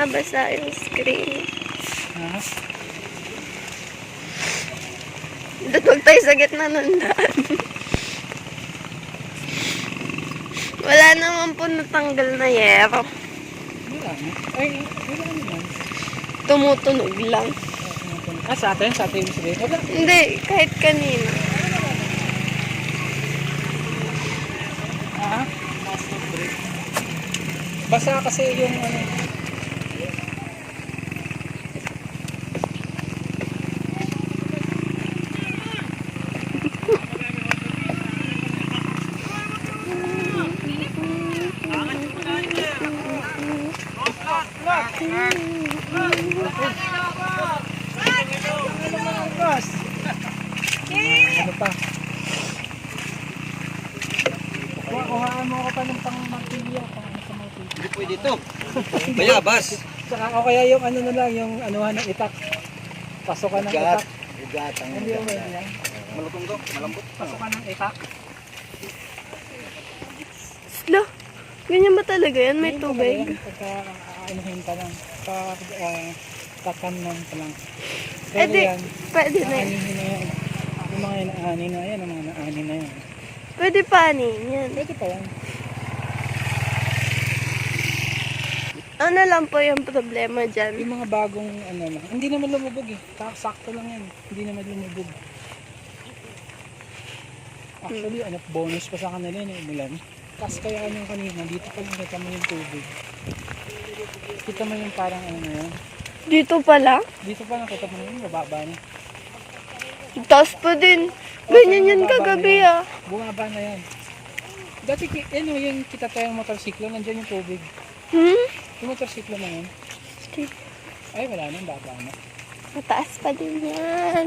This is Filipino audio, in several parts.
nabasa yung screen. Ha? Dutog tayo sa gitna ng daan. Wala naman po natanggal na yero. Wala na. Ay, wala naman. Tumutunog lang. Sa atin? Sa atin yung wala. Hindi, kahit kanina. Ha? Basa kasi yung ano. Ano pa? Kuhaan mo ako pa ng pang-martilyo. Hindi pwede ito. Bayabas. Saka o kaya yung ano na lang, yung anuhan ng itak. Pasokan ng itak. Ugat ang Hindi yung pwede yan. malutong to, malambot. Pasokan ng itak. Lo, ganyan ba talaga yan? May Yun tubig? pala yan, pagka anuhin pa lang. Tatamnan pa lang. Eh Pero di, yan, pwede na yan. aanihin na yan. Yung mga inaanin na yan, ang mga naanin na yan. Pwede panin yan. Pwede pa yan. Ano lang po yung problema dyan? Yung mga bagong ano na, hindi naman lumubog eh. Sakto lang yan. Hindi naman lumubog. Actually, ano, bonus pa sa kanila yun, umulan. Kasi kaya kanina, dito pa lang kita mo yung tubig. Kita mo yung parang ano na yan. Dito pala? Dito pa lang kita mo yung mababa na. Taas pa din. Ganyan yan kagabi ah. Bumaba na yan. Dati, ano, yung kita tayong motorsiklo, nandyan yung tubig. Yung motorsiklo na yun. Ay, wala na, baba na. Mataas pa din yan.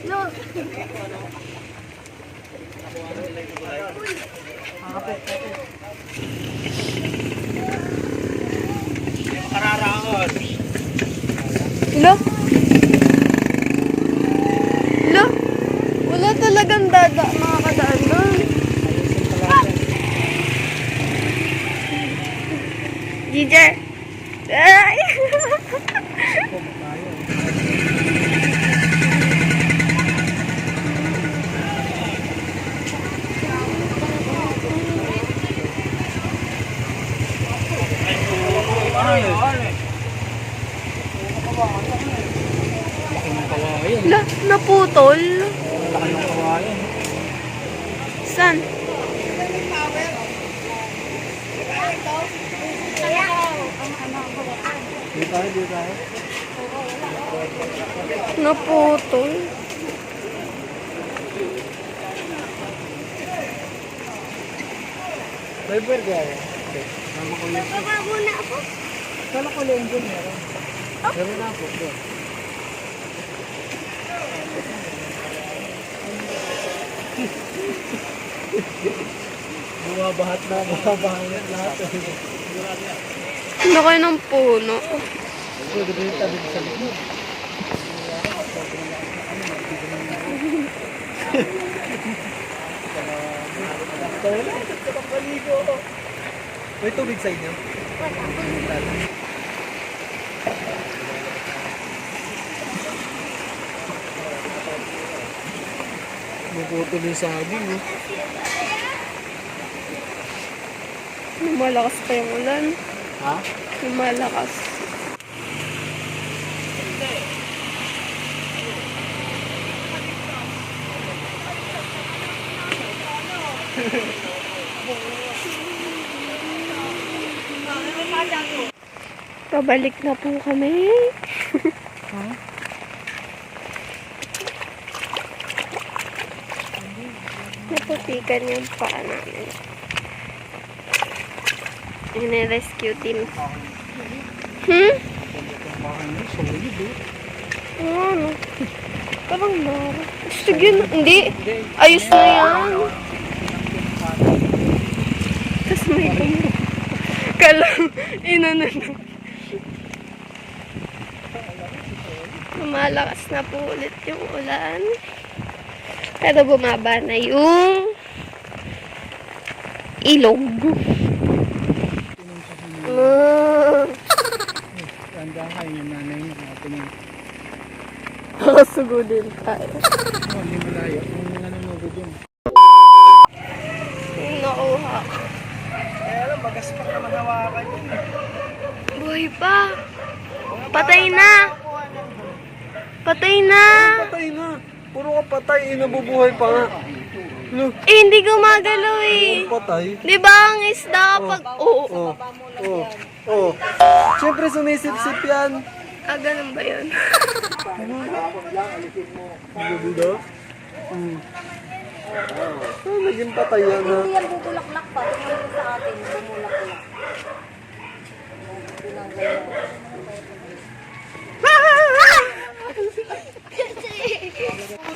No. Kararaon. Lo? Lo? Wala talagang makakadaan doon. Ginger! Ay! La, naputol. Laki ng kawayan. San? Di tayo. Naputol. Driver gaya. Nama ko yun. Babago na ako. Kala ko lang dyan meron. Meron na ako. Doon. Bumabahat na lahat. Ano kayo ng puno? Pwede rin tabi sa likod. May tubig sa inyo? Bukuto din sa saging, oh. Lumalakas pa yung ulan. Ha? Lumalakas. Pabalik na po kami. Ha? Naputikan yung paa namin. Ine-rescue team. Solid, eh. Ano? Parang nara. Sige na. Hindi. Ayos na yan. Tapos may tumo. Kalang inano na. Lumalakas na po ulit yung ulan. Pero bumaba na yung ilog. Tanda kayo yung nanay niya. Sugudin tayo. Hindi malayo. Yung nanunugod yun. Yung nakuha. Kaya lang, bagas pa naman hawakan yun. Buhay pa. Patay na. Patay na. Patay na. Puro ka patay, nabubuhay pa nga. Look, Eh, hindi gumagalaw eh. patay. Di ba ang isda kapag... Oo. Oh. Siyempre sumisip-sip yan. Ah, ganun ba yun? Ganda. Naging patay yan ha. Hindi yan bubulaklak pa. Tingnan mo sa atin, bumulaklak.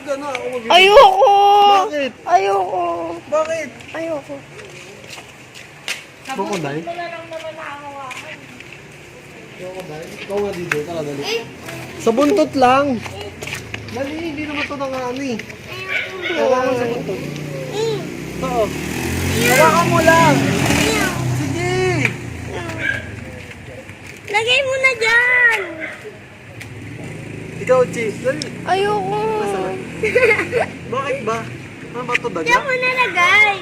Gana ako mag- Ayoko! Bakit? Ayoko! Bakit? Ayoko. Crocodile? Ikaw nga dito, tara dali. Sa buntot lang. Dali, hindi naman ito nangani. Hawakan mo sa buntot. Oo. Hawakan mo lang. Sige. Lagay mo na dyan! Ikaw, Chi. Dali. Ayoko! Bakit ba? Ano ba ito, daga? Diyan mo nalagay!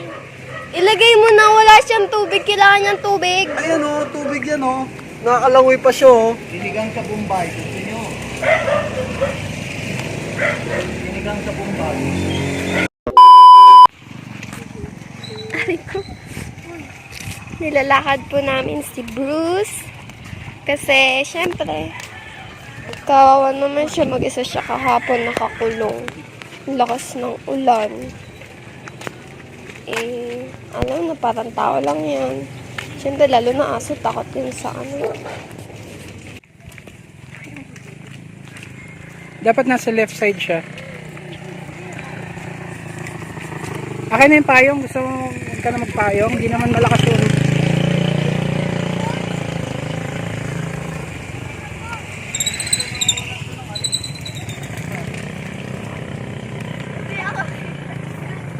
Ilagay mo na, wala siyang tubig. Kailangan niyang tubig. Ayan o, tubig yan o. Nakakalangoy pa siya o. Sinigang sa Bombay, gusto nyo? Sinigang sa Bombay. Aray ko. Nilalakad po namin si Bruce. Kasi, syempre, kawawa naman siya. Mag-isa siya kahapon nakakulong. Ang lakas ng ulan. Eh, alam na, parang tao lang yan. Syempre, lalo na aso, takot yun sa ano. Dapat nasa left side siya. Akin na yung payong. Gusto mo huwag ka na magpayong. Hindi naman malakas yun.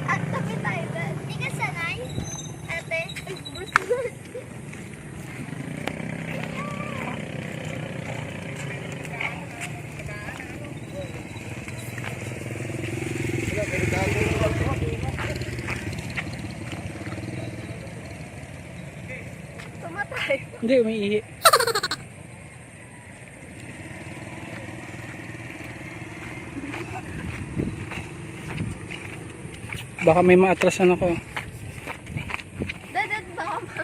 At tabi tayo, hindi ka sanay? Ate, tumatay. Hindi, umiihi. Baka may maatrasan ako. Dadat baka ma...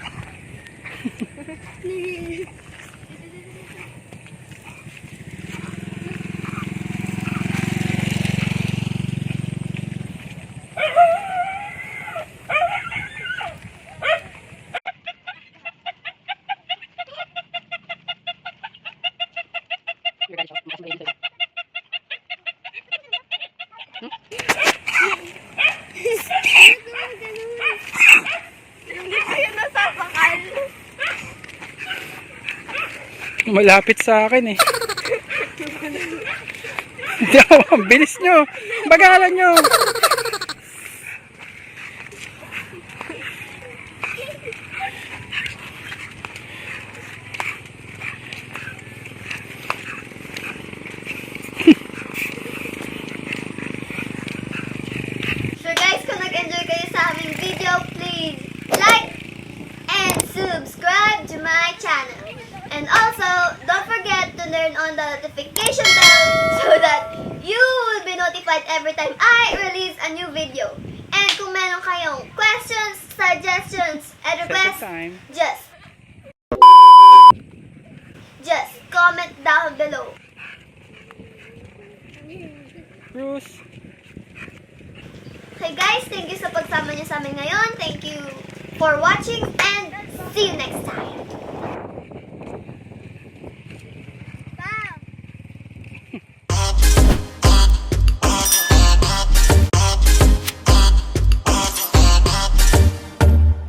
Hindi ko yun nasasakal. Malapit sa akin eh. Ang bilis nyo. Bagalan nyo. So guys, kung nag-enjoy kayo sa aming video, please like and subscribe to my channel. And also, don't forget to turn on the notification bell so that you will be notified every time I release a new video. And kung meron kayong questions, suggestions, and requests, time. just comment down below. Bruce. Okay guys, thank you sa pagsama niyo sa amin ngayon. Thank you for watching and see you next time.